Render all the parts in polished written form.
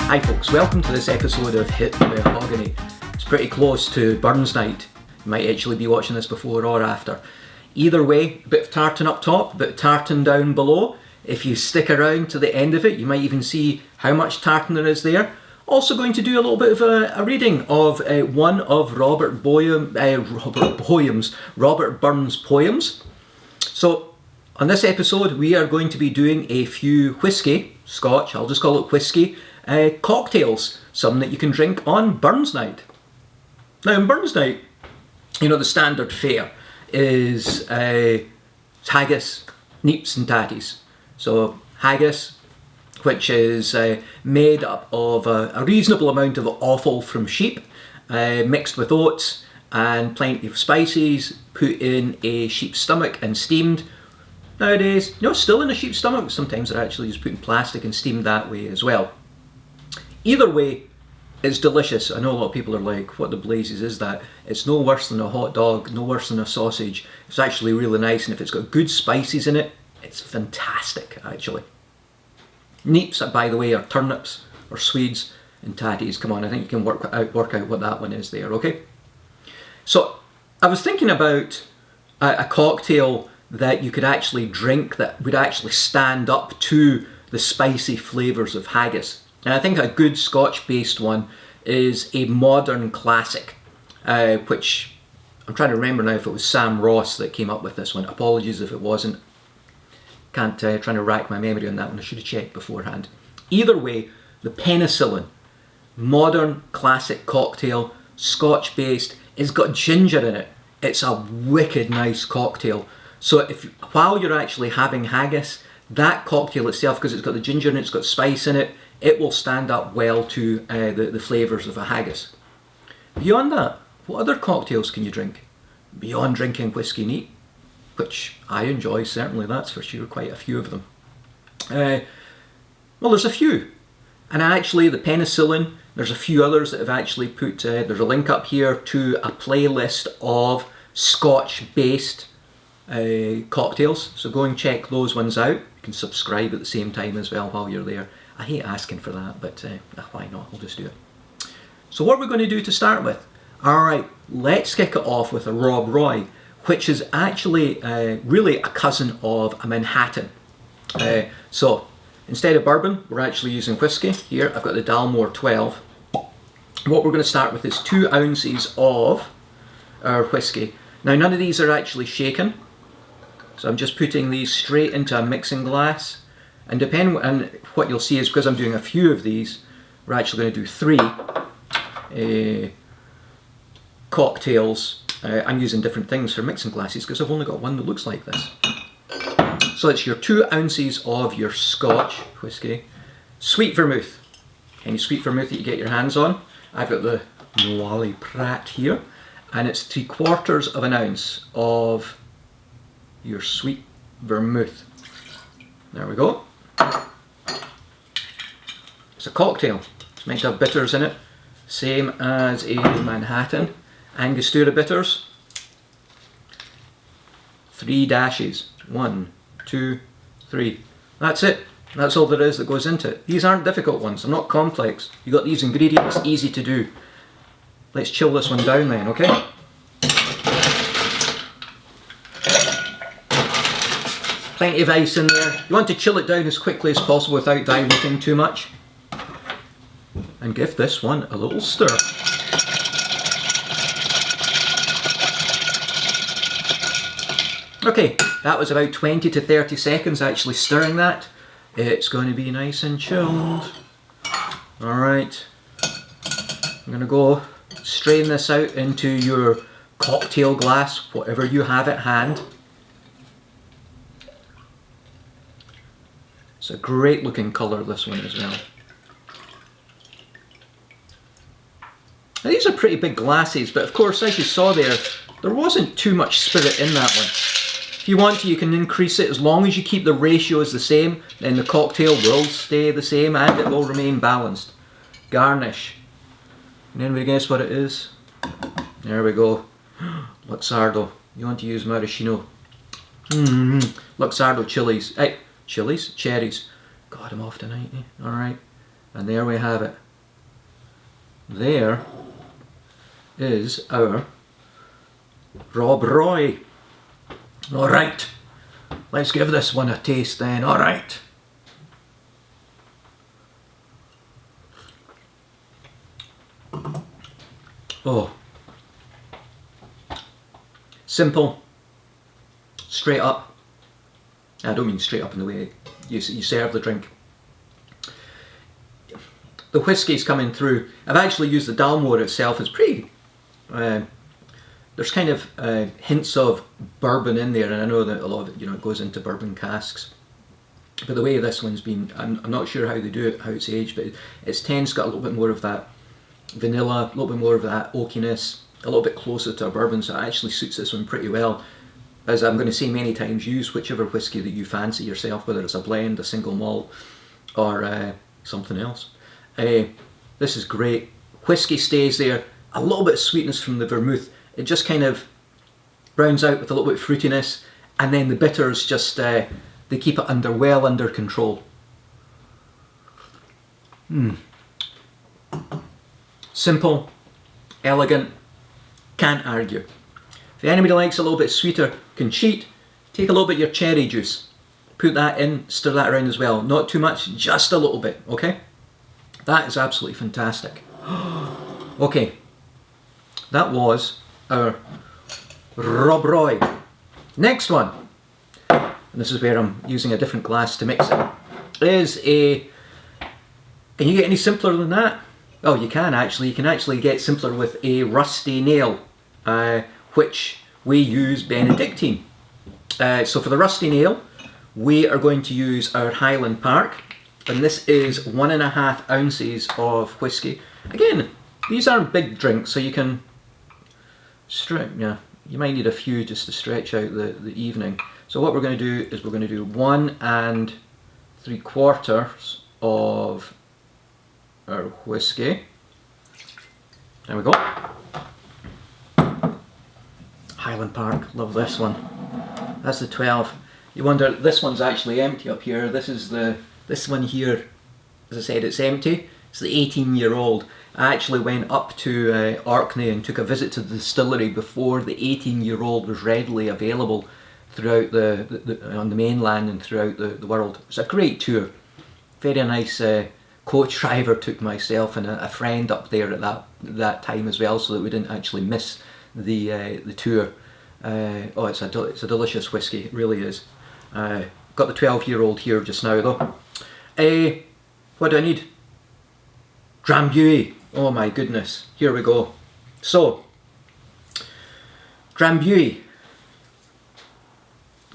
Hi folks, welcome to this episode of Hit the Mahogany. It's pretty close to Burns Night. You might actually be watching this before or after. Either way, a bit of tartan up top, a bit of tartan down below. If you stick around to the end of it, you might even see how much tartan there is there. Also going to do a little bit of a reading of one of Robert Burns' poems. So, on this episode, we are going to be doing a few whiskey, Scotch, I'll just call it whiskey, cocktails. Some that you can drink on Burns Night. Now, on Burns Night, you know, the standard fare is haggis, neeps and tatties. So, haggis, which is made up of a reasonable amount of offal from sheep, mixed with oats and plenty of spices, put in a sheep's stomach and steamed. Nowadays, you know, still in a sheep's stomach, sometimes they're actually just put in plastic and steamed that way as well. Either way, it's delicious. I know a lot of people are like, what the blazes is that? It's no worse than a hot dog, no worse than a sausage. It's actually really nice, and if it's got good spices in it, it's fantastic actually. Neeps, by the way, are turnips or Swedes, and tatties, come on, I think you can work out what that one is there, okay? So, I was thinking about a cocktail that you could actually drink that would actually stand up to the spicy flavours of haggis. And I think a good Scotch-based one is a modern classic, which I'm trying to remember now if it was Sam Ross that came up with this one. Apologies if it wasn't. Trying to rack my memory on that one. I should have checked beforehand. Either way, the Penicillin, modern classic cocktail, Scotch-based. It's got ginger in it. It's a wicked nice cocktail. So while you're actually having haggis, that cocktail itself, because it's got the ginger and it's got spice in it, it will stand up well to the flavours of a haggis. Beyond that, what other cocktails can you drink? Beyond drinking whiskey neat, which I enjoy, certainly, that's for sure, quite a few of them. Well, there's a few. And actually, the Penicillin, there's a few others that have actually put, there's a link up here to a playlist of Scotch-based cocktails. So go and check those ones out. You can subscribe at the same time as well while you're there. I hate asking for that, but why not? I'll just do it. So what we're going to do to start with? Alright, let's kick it off with a Rob Roy, which is actually really a cousin of a Manhattan. So, instead of bourbon, we're actually using whiskey. Here, I've got the Dalmore 12. What we're going to start with is 2 ounces of our whiskey. Now, none of these are actually shaken, so I'm just putting these straight into a mixing glass. And depending on what you'll see is because I'm doing a few of these, we're actually going to do 3 cocktails. I'm using different things for mixing glasses because I've only got one that looks like this. So it's your 2 ounces of your Scotch whiskey. Sweet vermouth. Any sweet vermouth that you get your hands on. I've got the Noailles Prat here. And it's 3/4 of an ounce of your sweet vermouth. There we go. It's a cocktail. It's meant to have bitters in it. Same as a Manhattan. Angostura bitters. 3 dashes. 1, 2, 3. That's it. That's all there is that goes into it. These aren't difficult ones. They're not complex. You got these ingredients, easy to do. Let's chill this one down then, okay? Plenty of ice in there. You want to chill it down as quickly as possible without diluting too much. And give this one a little stir. Okay, that was about 20 to 30 seconds actually stirring that. It's going to be nice and chilled. Alright, I'm going to go strain this out into your cocktail glass, whatever you have at hand. It's a great looking colour, this one as well. Now, these are pretty big glasses, but of course, as you saw there wasn't too much spirit in that one. If you want to, you can increase it. As long as you keep the ratios the same, then the cocktail will stay the same and it will remain balanced. Garnish. Can anybody guess what it is? There we go. Luxardo. You want to use maraschino. Luxardo chilies. Hey, chilies? Cherries. God, I'm off tonight. Alright. And there we have it. There is our Rob Roy. Alright, let's give this one a taste then. Alright. Oh. Simple. Straight up. I don't mean straight up in the way you serve the drink. The whiskey's coming through. I've actually used the Dalmore itself. It's pretty... there's kind of hints of bourbon in there, and I know that a lot of it, you know, it goes into bourbon casks. But the way this one's been, I'm not sure how they do it, how it's aged, but it's tends got a little bit more of that vanilla, a little bit more of that oakiness, a little bit closer to a bourbon, so it actually suits this one pretty well. As I'm going to say many times, use whichever whiskey that you fancy yourself, whether it's a blend, a single malt, or something else. This is great. Whiskey stays there, a little bit of sweetness from the vermouth. It just kind of rounds out with a little bit of fruitiness, and then the bitters just, they keep it well under control. Simple, elegant, can't argue. If anybody likes a little bit sweeter, can cheat, take a little bit of your cherry juice, put that in, stir that around as well. Not too much, just a little bit, okay? That is absolutely fantastic. Okay, that was our Rob Roy. Next one, and this is where I'm using a different glass to mix it, is a... Can you get any simpler than that? Oh, you can actually. You can actually get simpler with a rusty nail, which we use Benedictine. So for the rusty nail, we are going to use our Highland Park, and this is 1.5 ounces of whiskey. Again, these aren't big drinks, so you can stretch. Yeah, you might need a few just to stretch out the evening. So what we're going to do is we're going to do 1 3/4 of our whiskey. There we go. Highland Park, love this one. That's the 12. You wonder, this one's actually empty up here. This one here, as I said, it's empty. It's the 18-year-old. I actually went up to Orkney and took a visit to the distillery before the 18-year-old was readily available throughout on the mainland and throughout the world. It was a great tour. Very nice coach driver took myself and a friend up there at that time as well, so that we didn't actually miss the tour. Oh, it's a delicious whiskey, it really is. Got the 12-year-old here just now though. What do I need? Drambuie. Oh my goodness, here we go. So, Drambuie,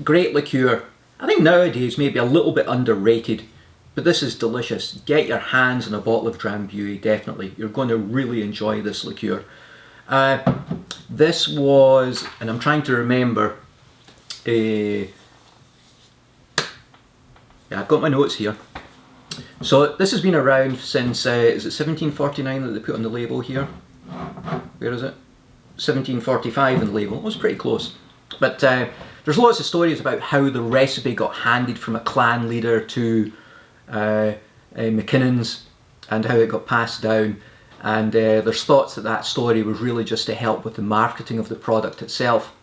great liqueur. I think nowadays maybe a little bit underrated, but this is delicious. Get your hands on a bottle of Drambuie, definitely. You're going to really enjoy this liqueur. This was, and I'm trying to remember, yeah, I've got my notes here. So this has been around since, is it 1749 that they put on the label here? Where is it? 1745 on the label. It was pretty close. But there's lots of stories about how the recipe got handed from a clan leader to McKinnon's and how it got passed down. And there's thoughts that story was really just to help with the marketing of the product itself.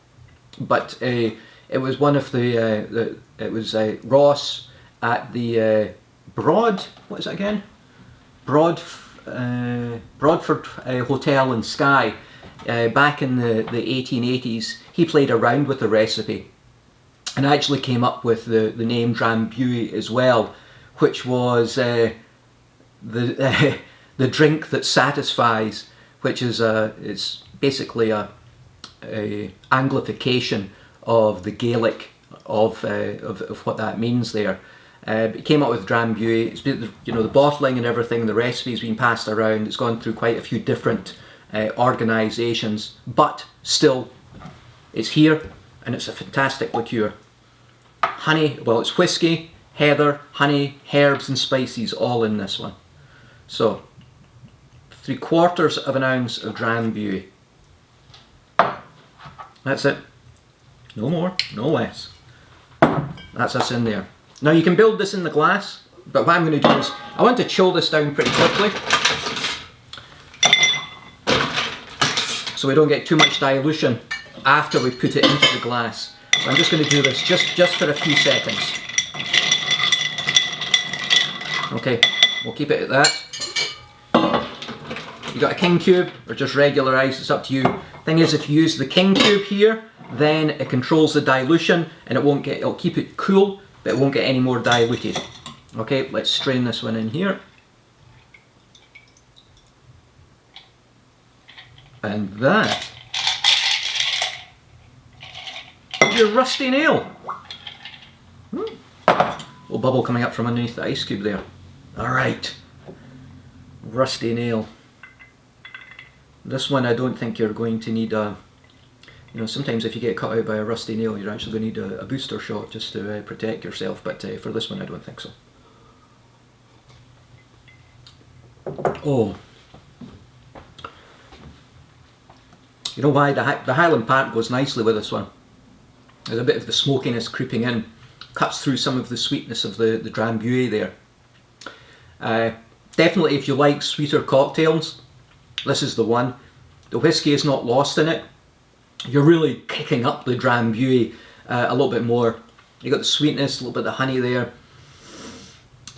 But it was one of it was Ross at the what is it again? Broadford Hotel in Skye. Back in the 1880s, he played around with the recipe and actually came up with the name Drambuie as well, which was the drink that satisfies, which is it's basically a anglification of the Gaelic of what that means there. It came up with Drambuie. It's been, you know, the bottling and everything, the recipe's been passed around. It's gone through quite a few different organisations, but still, it's here, and it's a fantastic liqueur. Honey, well, it's whiskey, heather, honey, herbs and spices all in this one. So, 3/4 ounce of Drambuie. That's it. No more, no less. That's us in there. Now you can build this in the glass, But what I'm going to do is, I want to chill this down pretty quickly, so we don't get too much dilution after we put it into the glass. So I'm just going to do this just for a few seconds. Okay, we'll keep it at that. You got a king cube or just regular ice, it's up to you. Thing is, if you use the king cube here, then it controls the dilution and it'll keep it cool, but it won't get any more diluted. Okay, let's strain this one in here. And that is your rusty nail. Little bubble coming up from underneath the ice cube there. Alright, rusty nail. This one I don't think you're going to need a, you know, sometimes if you get cut out by a rusty nail you're actually going to need a booster shot just to protect yourself, but for this one I don't think so. Oh, you know why? The Highland Park goes nicely with this one. There's a bit of the smokiness creeping in, cuts through some of the sweetness of the Drambuie there. Definitely if you like sweeter cocktails, this is the one. The whiskey is not lost in it. You're really kicking up the Drambuie a little bit more. You got the sweetness, a little bit of honey there.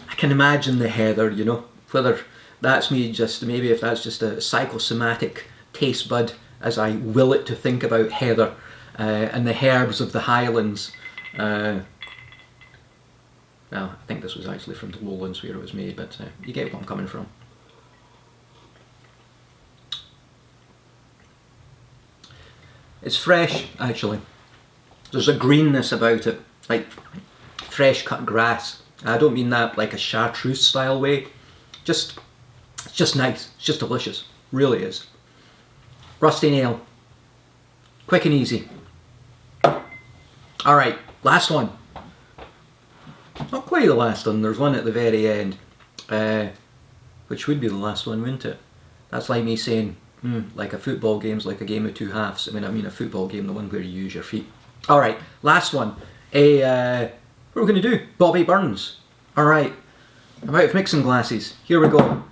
I can imagine the heather, you know, whether that's me just, maybe if that's just a psychosomatic taste bud as I will it to think about heather and the herbs of the Highlands. Well, I think this was actually from the lowlands where it was made, but you get what I'm coming from. It's fresh, actually. There's a greenness about it, like fresh cut grass. I don't mean that like a chartreuse style way. It's just nice. It's just delicious. Really is. Rusty nail. Quick and easy. Alright, last one. Not quite the last one, there's one at the very end. Which would be the last one, wouldn't it? That's like me saying, like a football game's like a game of two halves. I mean a football game, the one where you use your feet. Alright, last one. What are we going to do? Bobby Burns. Alright, I'm out of mixing glasses. Here we go.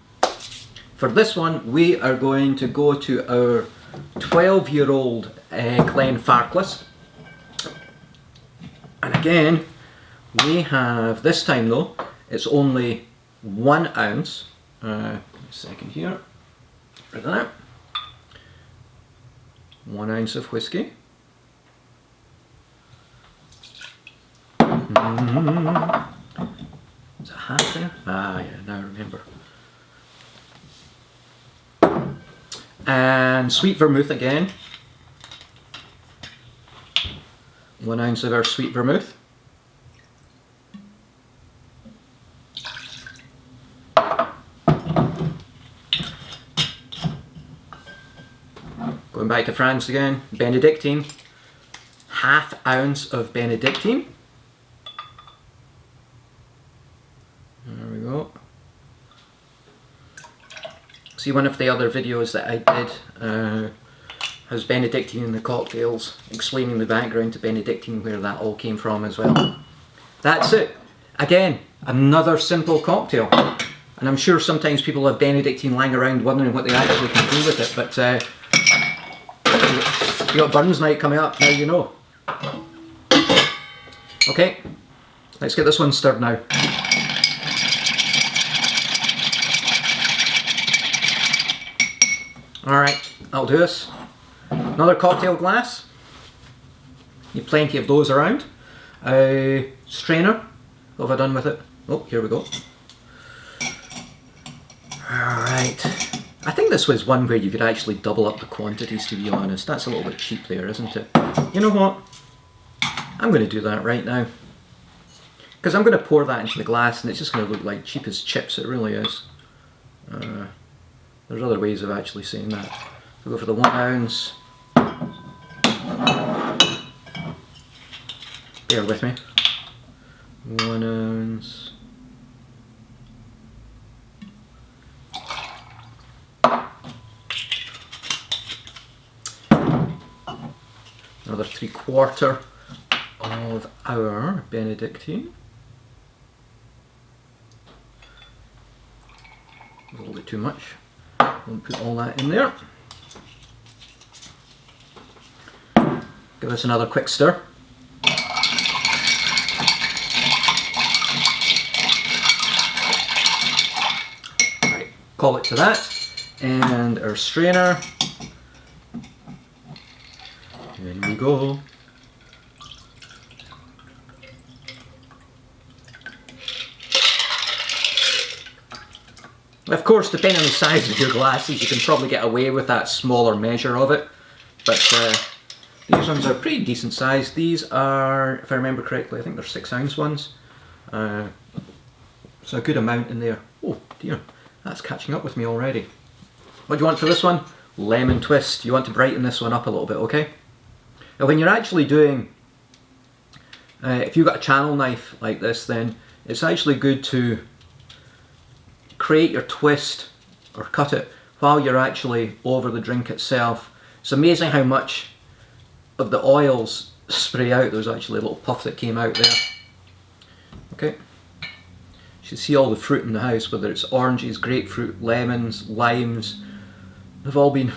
For this one, we are going to go to our 12-year-old Glenfarclas. And again, we have, this time though, it's only 1 ounce. A second here. Rid of that. 1 ounce of whiskey. Is it half there? Ah, yeah, now I remember. And sweet vermouth again. 1 ounce of our sweet vermouth. Going back to France again, Benedictine. Half ounce of Benedictine. There we go. See, one of the other videos that I did has Benedictine in the cocktails, explaining the background to Benedictine, where that all came from as well. That's it. Again, another simple cocktail. And I'm sure sometimes people have Benedictine lying around wondering what they actually can do with it, but you got Burns night coming up, now you know. Okay, let's get this one stirred now. Alright, that'll do us. Another cocktail glass. Need plenty of those around. Strainer. What have I done with it? Oh, here we go. Alright. I think this was one where you could actually double up the quantities, to be honest. That's a little bit cheap there, isn't it? You know what? I'm going to do that right now. Because I'm going to pour that into the glass and it's just going to look like cheap as chips, it really is. There's other ways of actually saying that. We'll go for the 1 ounce. Bear with me. 1 ounce. Another 3/4 of our Benedictine. A little bit too much. Won't put all that in there. Give us another quick stir. Right, call it to that. And our strainer. In we go. Of course, depending on the size of your glasses, you can probably get away with that smaller measure of it. But these ones are pretty decent size. These are, if I remember correctly, I think they're 6-ounce ones. So a good amount in there. Oh dear, that's catching up with me already. What do you want for this one? Lemon twist. You want to brighten this one up a little bit, okay? Now when you're actually doing, if you've got a channel knife like this, then it's actually good to create your twist or cut it while you're actually over the drink itself. It's amazing how much of the oils spray out. There's actually a little puff that came out there. Okay. You should see all the fruit in the house, whether it's oranges, grapefruit, lemons, limes. They've all been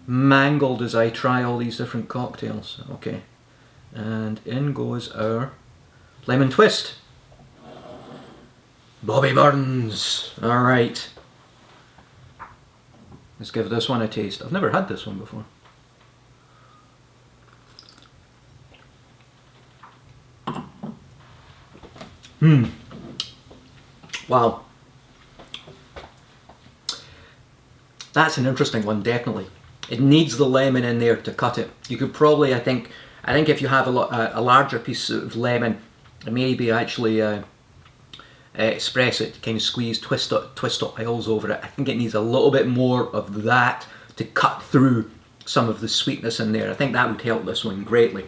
mangled as I try all these different cocktails. Okay. And in goes our lemon twist. Bobby Burns. Alright. Let's give this one a taste. I've never had this one before. Wow. That's an interesting one, definitely. It needs the lemon in there to cut it. You could probably, I think if you have a larger piece of lemon, maybe actually express it, kind of squeeze, twist oils over it. I think it needs a little bit more of that to cut through some of the sweetness in there. I think that would help this one greatly.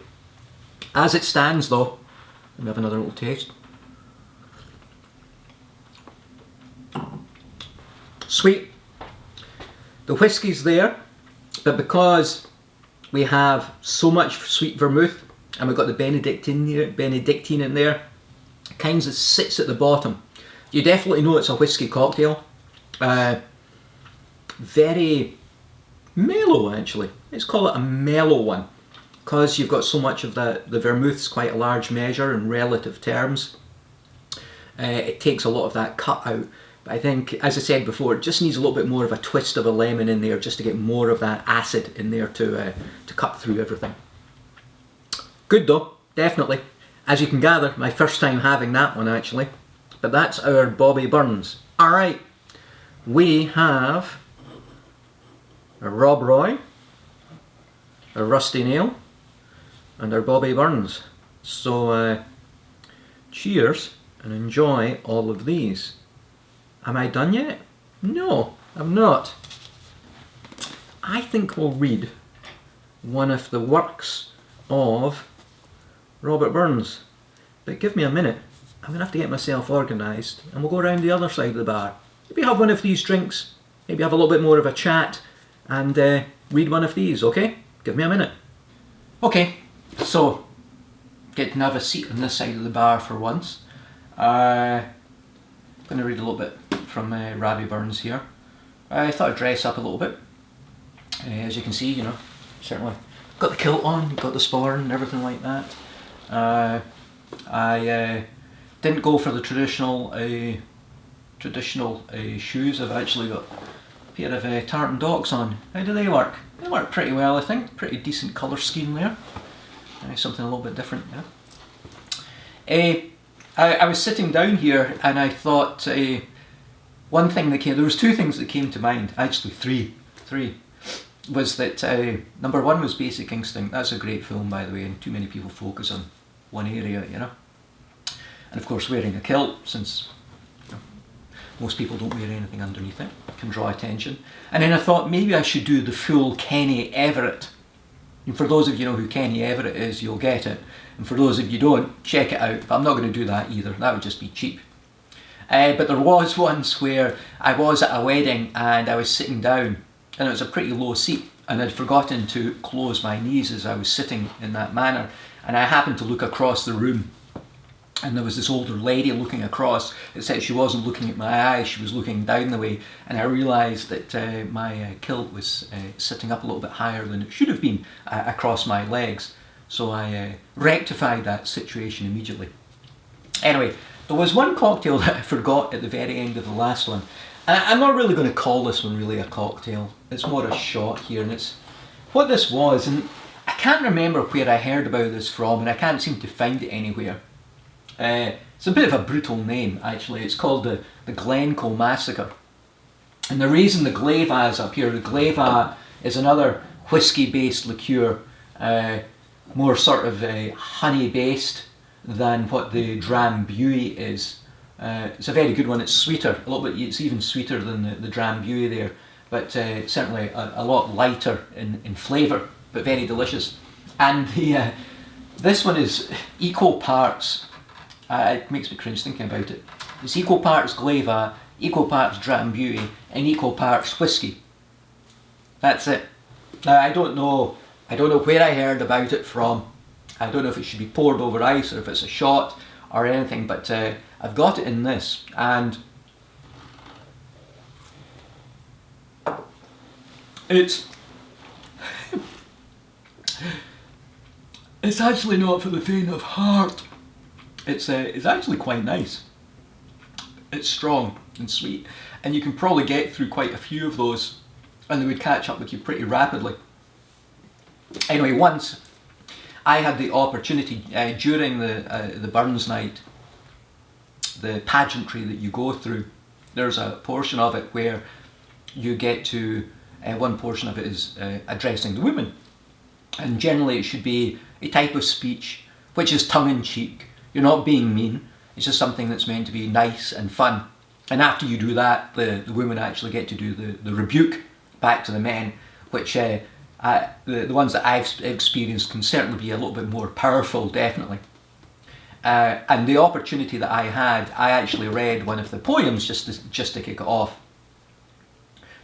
As it stands though, let me have another little taste. Sweet. The whiskey's there, but because we have so much sweet vermouth and we've got the Benedictine in there, it kind of sits at the bottom. You definitely know it's a whiskey cocktail. Very mellow actually. Let's call it a mellow one, because you've got so much of the vermouth's quite a large measure in relative terms. It takes a lot of that cut out. But I think, as I said before, it just needs a little bit more of a twist of a lemon in there just to get more of that acid in there to cut through everything. Good though, definitely. As you can gather, my first time having that one actually. But that's our Bobby Burns. Alright, we have a Rob Roy, a Rusty Nail, and our Bobby Burns. So cheers and enjoy all of these. Am I done yet? No, I'm not. I think we'll read one of the works of Robert Burns. But give me a minute. I'm going to have to get myself organised and we'll go around the other side of the bar. Maybe have one of these drinks, maybe have a little bit more of a chat and read one of these, okay? Give me a minute. Okay, so get to have a seat on this side of the bar for once. I'm going to read a little bit from Robbie Burns here. I thought I'd dress up a little bit. As you can see, you know, certainly got the kilt on, got the sporran and everything like that. I didn't go for the traditional shoes. I've actually got a pair of tartan docks on. How do they work? They work pretty well, I think. Pretty decent colour scheme there. Something a little bit different, yeah. I was sitting down here and I thought one thing that came, there was two things that came to mind, actually three, was that number one was Basic Instinct. That's a great film, by the way, and too many people focus on one area, you know. And of course wearing a kilt, since you know, most people don't wear anything underneath it, can draw attention. And then I thought maybe I should do the full Kenny Everett. And for those of you know who Kenny Everett is, you'll get it. And for those of you who don't, check it out. But I'm not going to do that either, that would just be cheap. But there was once where I was at a wedding and I was sitting down and it was a pretty low seat and I'd forgotten to close my knees as I was sitting in that manner, and I happened to look across the room and there was this older lady looking across. It said she wasn't looking at my eyes, she was looking down the way, and I realised that my kilt was sitting up a little bit higher than it should have been across my legs. So I rectified that situation immediately. Anyway, there was one cocktail that I forgot at the very end of the last one. And I'm not really going to call this one really a cocktail. It's more a shot here, and it's what this was, and I can't remember where I heard about this from, and I can't seem to find it anywhere. It's a bit of a brutal name, actually. It's called the Glencoe Massacre. And the reason the Glaive is up here, the Glaive is another whiskey-based liqueur, more sort of honey-based than what the Drambuie is. It's a very good one. It's sweeter, a little bit. It's even sweeter than the Drambuie there, but certainly a lot lighter in flavour, but very delicious. And this one is equal parts. It makes me cringe thinking about it. It's equal parts Glaive, equal parts Drambuie, and equal parts whiskey. That's it. Now I don't know where I heard about it from. I don't know if it should be poured over ice or if it's a shot or anything, but I've got it in this, and it's actually not for the faint of heart. It's actually quite nice. It's strong and sweet, and you can probably get through quite a few of those, and they would catch up with you pretty rapidly. Anyway, once I had the opportunity during the Burns night, the pageantry that you go through, there's a portion of it where you get to, one portion of it is addressing the women, and generally it should be a type of speech which is tongue-in-cheek. You're not being mean, it's just something that's meant to be nice and fun. And after you do that, the women actually get to do the rebuke back to the men, which the ones that I've experienced can certainly be a little bit more powerful, definitely. And the opportunity that I had, I actually read one of the poems just to kick it off.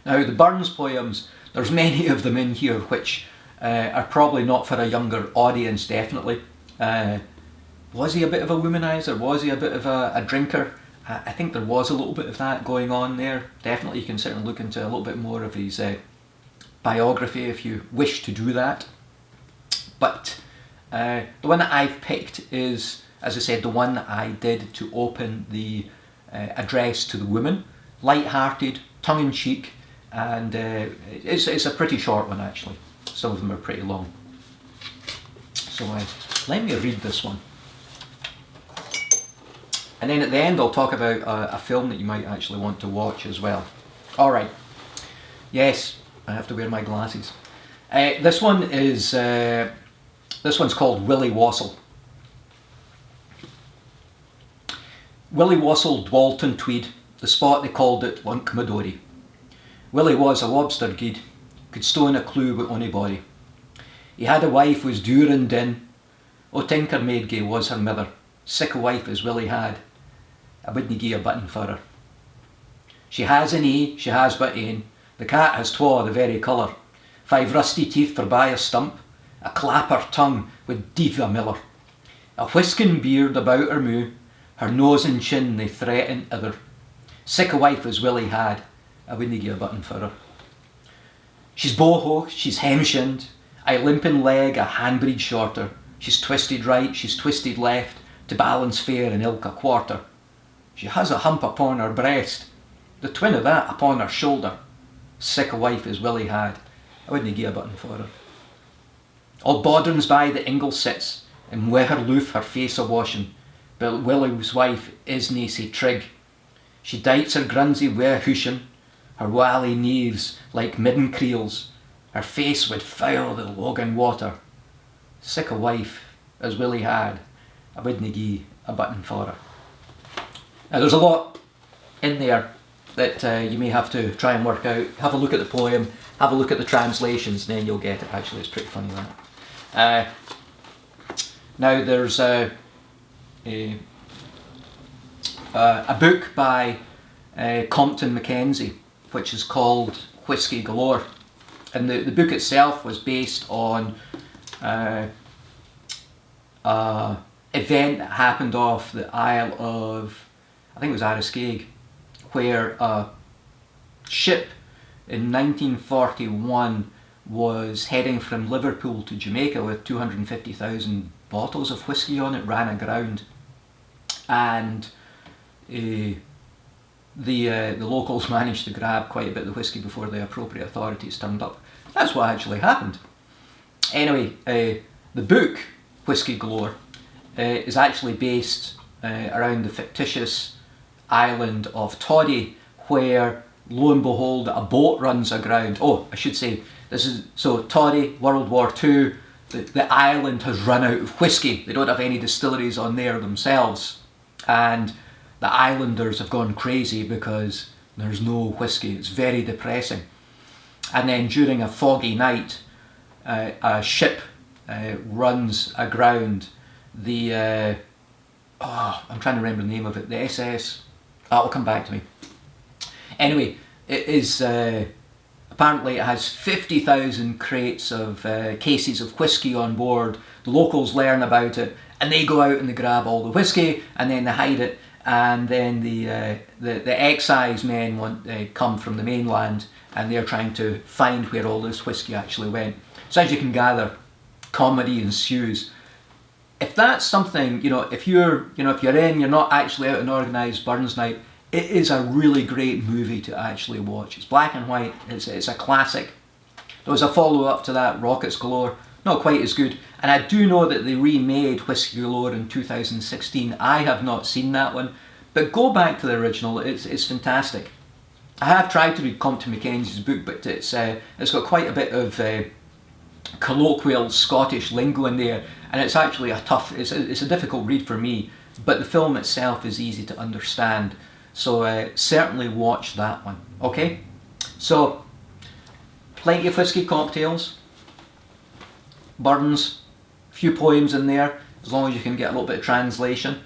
Now the Burns poems, there's many of them in here which are probably not for a younger audience, definitely. Was he a bit of a womanizer? Was he a bit of a drinker? I think there was a little bit of that going on there. Definitely, you can certainly look into a little bit more of his biography if you wish to do that. But the one that I've picked is, as I said, the one that I did to open the address to the women. Light-hearted, tongue-in-cheek, and it's a pretty short one actually. Some of them are pretty long. So let me read this one. And then at the end I'll talk about a film that you might actually want to watch as well. Alright, yes, I have to wear my glasses. This one's called Willie Wustle. Willie Wustle dwelt in Tweed, the spot they called it Lunkmadori. Willie was a lobster guide, could stone a clue with onybody. He had a wife was dour and din, o tinker maid gay was her mither, sick a wife as Willie had, I wouldna gie a button for her. She has an ee, she has but ane, the cat has twa the very colour, 5 rusty teeth for by a stump, a clapper tongue with diva miller, a whiskin beard about her moo, her nose and chin they threaten other. Sick a wife as Willie had, I wouldna gie a button for her. She's boho, she's hem-shinned, I limpin' leg a handbreed shorter, she's twisted right, she's twisted left, to balance fair in ilka quarter. She has a hump upon her breast, the twin of that upon her shoulder. Sick a wife as Willie had, I wouldna gie a button for her. All Bodrins by the ingle sits, and wi' her loof her face a washing, but Willie's wife is nae sae trig. She dights her grunsy wi' hushin, her wally knees like midden creels, her face would foul the Logan water. Sick a wife as Willie had, I wouldna gie a button for her. Now there's a lot in there that you may have to try and work out. Have a look at the poem, have a look at the translations, and then you'll get it. Actually, it's pretty funny that. Now there's a book by Compton Mackenzie, which is called Whisky Galore, and the book itself was based on event that happened off the Isle of, I think it was Arrascaig, where a ship in 1941 was heading from Liverpool to Jamaica with 250,000 bottles of whisky on it, ran aground, and the locals managed to grab quite a bit of the whisky before the appropriate authorities turned up. That's what actually happened. Anyway, the book Whisky Galore is actually based around the fictitious island of Toddy, where lo and behold a boat runs aground. Oh, I should say, this is, so Toddy, World War II, the island has run out of whisky. They don't have any distilleries on there themselves, and the islanders have gone crazy because there's no whisky. It's very depressing. And then during a foggy night, a ship runs aground. The I'm trying to remember the name of it. The SS. That'll come back to me. Anyway, it is apparently it has 50,000 crates of cases of whisky on board. The locals learn about it, and they go out and they grab all the whisky, and then they hide it. And then the excise men come from the mainland, and they're trying to find where all this whisky actually went. So as you can gather, comedy ensues. If that's something, if you're in, you're not actually out on organised Burns night, it is a really great movie to actually watch. It's black and white. It's a classic. There was a follow-up to that, Rockets Galore. Not quite as good. And I do know that they remade Whisky Galore in 2016. I have not seen that one. But go back to the original. It's fantastic. I have tried to read Compton Mackenzie's book, but it's got quite a bit of colloquial Scottish lingo in there, and it's actually it's a difficult read for me, but the film itself is easy to understand, so certainly watch that one. Okay, so plenty of whisky cocktails, Burns, a few poems in there, as long as you can get a little bit of translation.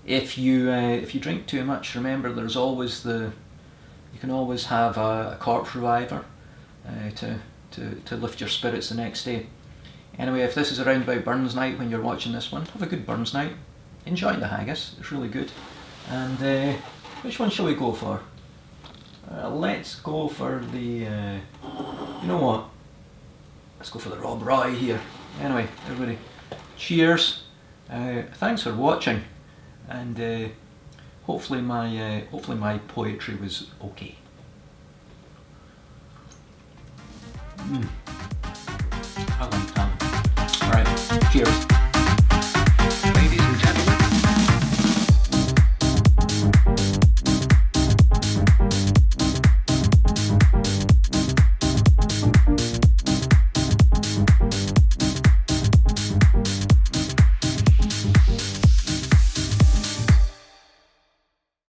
If you drink too much, remember there's always you can always have a corpse reviver to lift your spirits the next day. Anyway, if this is around about Burns night when you're watching this one, have a good Burns night. Enjoy the haggis, it's really good. And which one shall we go for? Let's go for the, you know what? Let's go for the Rob Roy here. Anyway, everybody, cheers. Thanks for watching, and hopefully my poetry was okay. I like that. Alright, cheers.